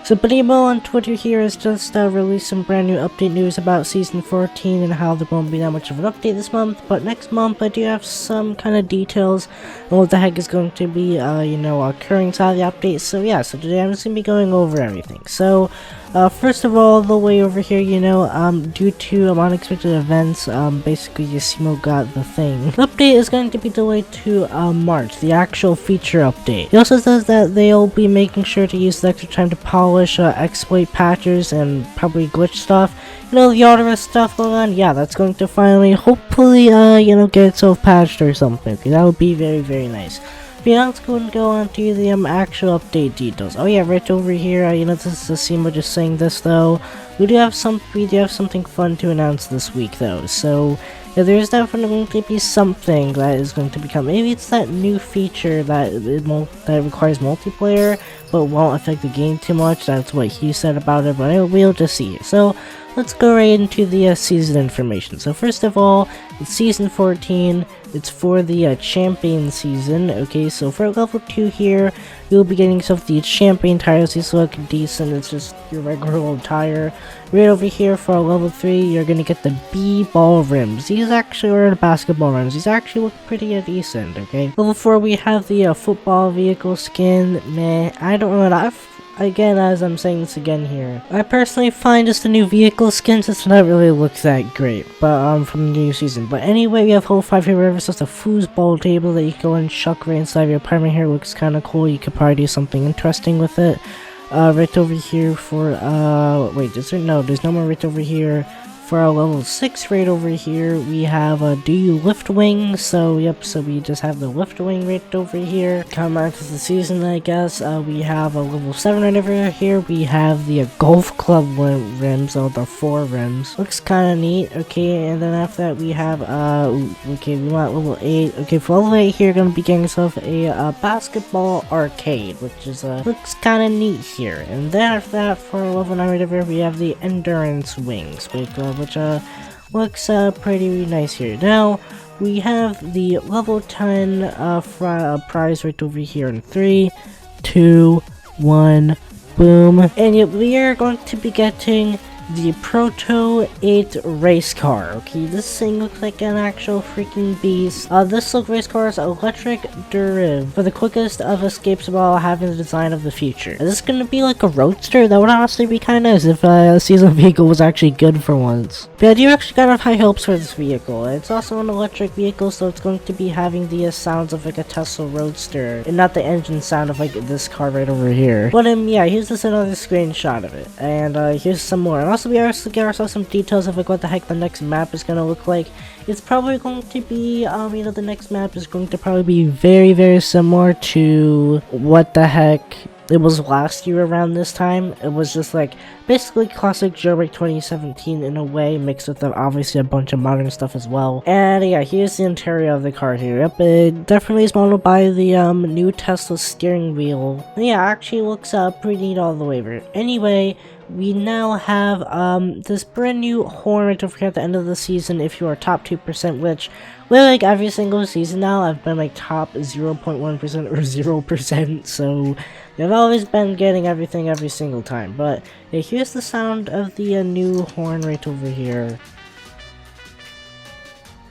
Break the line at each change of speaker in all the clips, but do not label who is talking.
So Benimo on Twitter here has just released some brand new update news about Season 14 and how there won't be that much of an update this month, but next month I do have some kind of details on what the heck is going to be, occurring inside the update. So yeah, so today I'm just going to be going over everything. So, first of all, the way over here, due to unexpected events, basically Yasimo got the thing. The update is going to be delayed to March, the actual feature update. He also says that they'll be making sure to use the extra time to polish exploit patches and probably glitch stuff. The Autoris stuff going on, yeah, that's going to finally, hopefully, get itself patched or something. Okay, that would be very, very nice. But yeah, let's go and go on to the actual update details. Oh yeah, right over here, this is Asimo just saying this though. We do have something fun to announce this week though. So yeah, there's definitely going to be something that is going to become. Maybe it's that new feature that requires multiplayer, but won't affect the game too much. That's what he said about it, but we'll just see. So let's go right into the season information. So first of all, it's Season 14. It's for the Champion season. Okay, so for level 2 here, you'll be getting yourself the Champion tires. These look decent. It's just your regular old tire. Right over here for level 3, you're gonna get the B-ball rims. These actually are the basketball rims. These actually look pretty decent. Okay, level 4, we have the football vehicle skin. Meh, I don't know. Again, as I'm saying this again here, I personally find just the new vehicle skins does not really look that great, but from the new season. But anyway, we have whole 5 here, whatever, so it's a foosball table that you can go and chuck right inside your apartment here. It looks kind of cool. You could probably do something interesting with it. Right over here for, wait, there's no more right over here. For our level 6 right over here, we have do you lift wing? So yep, so we just have the lift wing right over here. Come back to the season, I guess. We have a level 7 right over here. We have the golf club rims, or the 4 rims. Looks kind of neat. Okay, and then after that we have okay, we want level 8. Okay, for level 8 here, you're gonna be getting yourself a basketball arcade, which is looks kind of neat here. And then after that, for level 9 right over here, we have the endurance wings, which looks pretty nice here. Now we have the level 10 prize right over here in 3, 2, 1, boom. And yet we are going to be getting the Proto 8 race car. Okay, this thing looks like an actual freaking beast. This race car is electric deriv for the quickest of escapes while having the design of the future. Is this gonna be like a roadster? That would honestly be kind of nice if a season vehicle was actually good for once. But I do actually got high hopes for this vehicle. It's also an electric vehicle, so it's going to be having the sounds of like a Tesla Roadster, and not the engine sound of like this car right over here. But yeah, here's just another screenshot of it, and here's some more. And also, we also get ourselves some details of like what the heck the next map is gonna look like. It's probably going to be, the next map is going to probably be very, very similar to what the heck it was last year around this time. It was just like basically classic Jailbreak 2017 in a way, mixed with obviously a bunch of modern stuff as well. And yeah, here's the interior of the car here. Yep, it definitely is modeled by the new Tesla steering wheel. And yeah, actually looks pretty neat all the way over. Anyway, we now have this brand new horn right over here at the end of the season if you are top 2%, which like every single season now I've been like top 0.1% or 0%, so I've always been getting everything every single time. But yeah, here's the sound of the new horn right over here.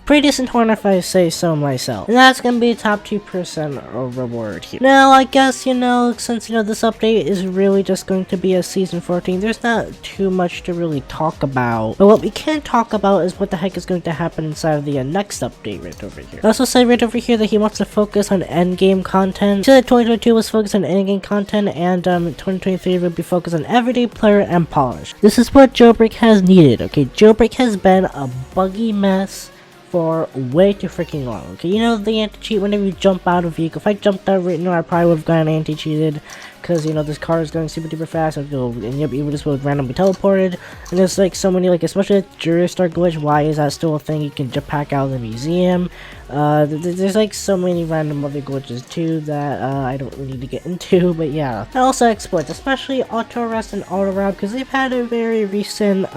Pretty decent horn if I say so myself. And that's gonna be top 2% reward here. Now, I guess, since, this update is really just going to be a Season 14, there's not too much to really talk about. But what we can talk about is what the heck is going to happen inside of the next update right over here. I also said right over here that he wants to focus on endgame content. He said that 2022 was focused on endgame content, and 2023 will be focused on everyday player and polish. This is what Jailbreak has needed, okay? Jailbreak has been a buggy mess for way too freaking long. Okay, the anti-cheat whenever you jump out of a vehicle. If I jumped out right now, I probably would have gotten anti-cheated, because this car is going super duper fast, and yep, you just would randomly teleported. And there's like so many, like especially the Jury Star glitch. Why is that still a thing? You can jump pack out of the museum. There's like so many random other glitches too that I don't really need to get into, but yeah. And also exploits, especially auto arrest and auto rob, because they've had a very recent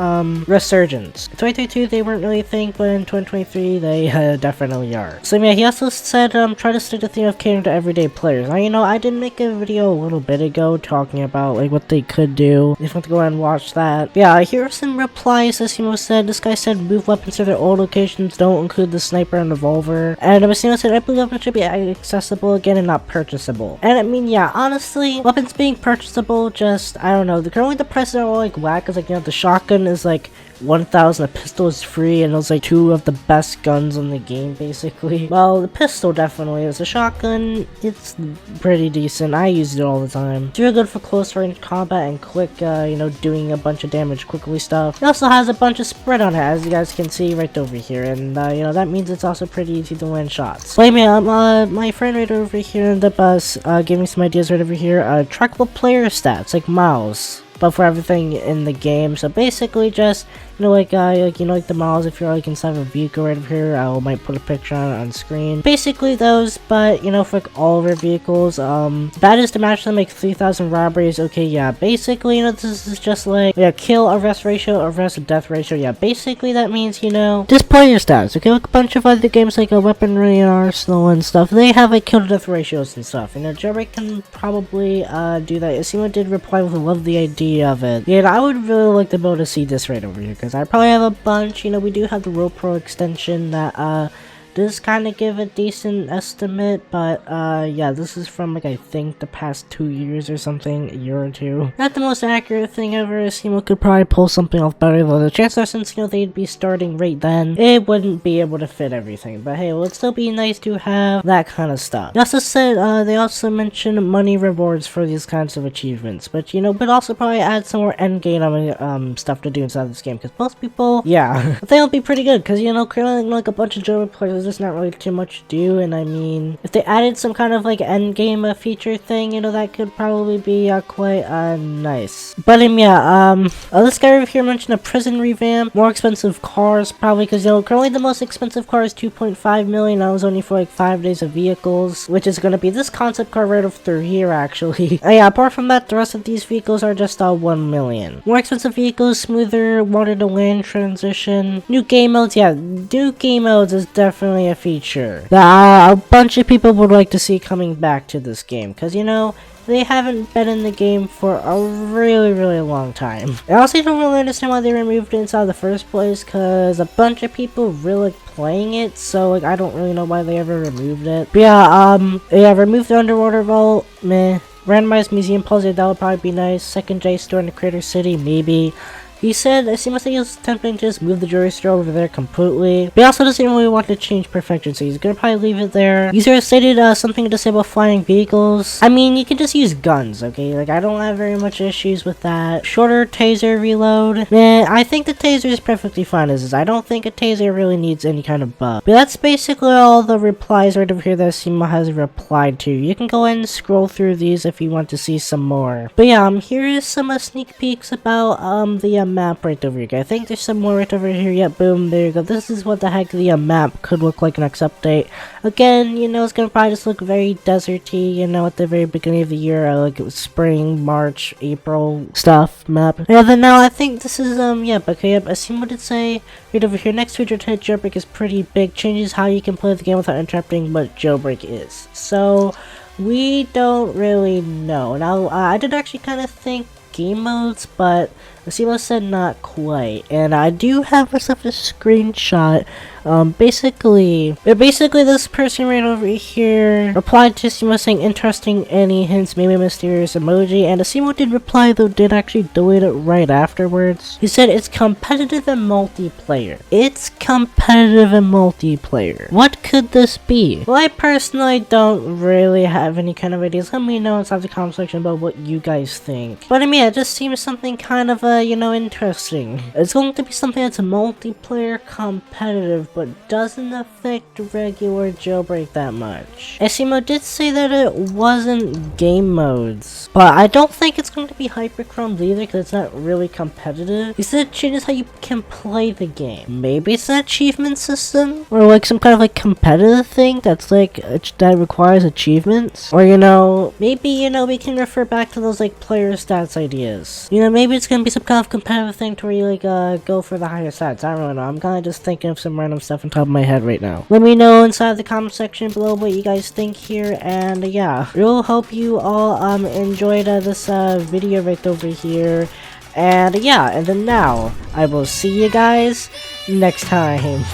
resurgence. In 2022 they weren't really a thing, but in 2023 they definitely are. So yeah, he also said try to stick to the theme of catering to everyday players. Now I did make a video a little bit bit ago talking about like what they could do. If you want to go ahead and watch that. Yeah, here are some replies. Asimo said, this guy said move weapons to their old locations, don't include the sniper and revolver. And Asimo said, I believe weapons should be accessible again and not purchasable. And I mean, yeah, honestly, weapons being purchasable, just, I don't know, currently the prices are all like whack, cause like, you know, the shotgun is like 1,000, a pistol is free, and those like 2 of the best guns in the game basically. Well, the pistol definitely is. A shotgun, it's pretty decent. I use it all the time. It's really good for close range combat and quick, you know, doing a bunch of damage quickly stuff. It also has a bunch of spread on it, as you guys can see right over here, and you know, that means it's also pretty easy to win shots. Wait a minute, my friend right over here in the bus gave me some ideas right over here. Trackable player stats, like mouse, but for everything in the game. So basically just, you know, like you know, like the models, if you're like inside of a vehicle right over here, I might put a picture on screen. Basically those, but you know, for like all of our vehicles, that is to match them like 3,000 robberies. Okay, yeah, basically, you know, this is just like, yeah, kill, arrest ratio, arrest, death ratio. Yeah, basically that means, you know, just player stats. Okay, like a bunch of other games like a weaponry and arsenal and stuff, they have like kill to death ratios and stuff. You know, Jailbreak can probably do that. Asimo did reply with, love the idea of it. Yeah, I would really like to be able to see this right over here, because I probably have a bunch. You know, we do have the Pro extension that does kind of give a decent estimate, but yeah, this is from like I think the past 2 years or something, a year or two. Not the most accurate thing ever. Asimo could probably pull something off better, though the chances are, since you know they'd be starting right then, it wouldn't be able to fit everything. But hey, it would still be nice to have that kind of stuff. They also said they also mentioned money rewards for these kinds of achievements, but you know, but also probably add some more end game stuff to do inside this game, because most people, yeah, I think it'll be pretty good, because you know, currently like a bunch of Jailbreak players, there's not really too much to do. And I mean, if they added some kind of like end game feature thing, you know, that could probably be quite nice. But yeah, this guy over here mentioned a prison revamp, more expensive cars, probably, because you know, currently the most expensive car is 2.5 million. That was only for like 5 days of vehicles, which is going to be this concept car right over here actually. Yeah, apart from that, the rest of these vehicles are just 1 million. More expensive vehicles, smoother water to land transition, new game modes. Yeah, new game modes is definitely a feature that a bunch of people would like to see coming back to this game, because you know, they haven't been in the game for a really long time. I also don't really understand why they removed it inside the first place, because a bunch of people really like playing it, so like I don't really know why they ever removed it. But yeah, remove the underwater vault, meh. Randomized museum puzzle, that would probably be nice. Second J store in the Crater City, maybe. He said, it seems like he was attempting to just move the jewelry store over there completely. But he also doesn't really want to change perfection, so he's gonna probably leave it there. User stated something to say about flying vehicles. I mean, you can just use guns, okay? Like, I don't have very much issues with that. Shorter taser reload. Man, I think the taser is perfectly fine as is. I don't think a taser really needs any kind of buff. But that's basically all the replies right over here that Asimo has replied to. You can go ahead and scroll through these if you want to see some more. But yeah, here is some sneak peeks about the map right over here. I think there's some more right over here. Yep, boom, there you go. This is what the heck the map could look like next update. Again, you know, it's gonna probably just look very deserty, you know, at the very beginning of the year, like it was spring, March, April stuff map. Yeah, then now I think this is yep, okay, yep, Asimo did say right over here, next feature to Jailbreak is pretty big, changes how you can play the game without interrupting what Jailbreak is. So we don't really know. Now I did actually kind of think game modes, but Asimo said not quite. And I do have myself a screenshot. Basically this person right over here replied to Asimo saying interesting, any hints, maybe mysterious emoji, and Asimo did reply, though did actually delete it right afterwards. He said it's competitive and multiplayer. It's competitive and multiplayer. What could this be? Well, I personally don't really have any kind of ideas. Let me know inside the comment section about what you guys think. But I mean, it just seems something kind of you know, interesting. It's going to be something that's multiplayer competitive, but doesn't affect regular Jailbreak that much. Asimo did say that it wasn't game modes, but I don't think it's going to be hyperchromed either, because it's not really competitive. He said it changes how you can play the game. Maybe it's an achievement system, or like some kind of like competitive thing that's like that requires achievements, or you know, maybe, you know, we can refer back to those like player stats I ideas. You know, maybe it's gonna be some kind of competitive thing to where you like go for the higher stats. I don't really know. I'm kinda just thinking of some random stuff on top of my head right now. Let me know inside the comment section below what you guys think here, and yeah, real hope you all enjoyed this video right over here. And yeah, and then now I will see you guys next time.